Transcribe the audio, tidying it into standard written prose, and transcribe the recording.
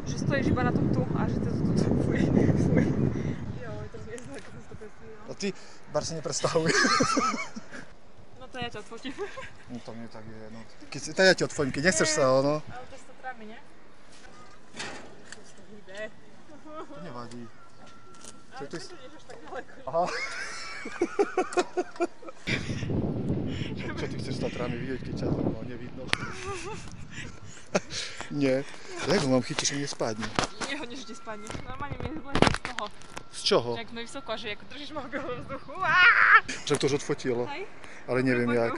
že stojíš iba na tom tu a že to tu fuj. Joj, to je znak, to je. A ty, bar si neprestavuj. No to ja ťa odfotím. No to mne tak je, no. Tak ja ti odfotím, keď nechceš sa, no. Ale to sa trámi, ne? To hýbe. To nevadí. Ale prečo ideš až tak ďaleko? Aha. Čo ty chceš Tatrami vidieť, keď ťa to nevidno? Nie. Jak ho mám chytiť, že mi nespadne? Nehodne, že ti spadne. Normálne mi je zblížiť z toho. Z čoho? Jak sme vysoko, že ako držíš mobil v vzduchu. Že to už odfotilo. Ale neviem jak.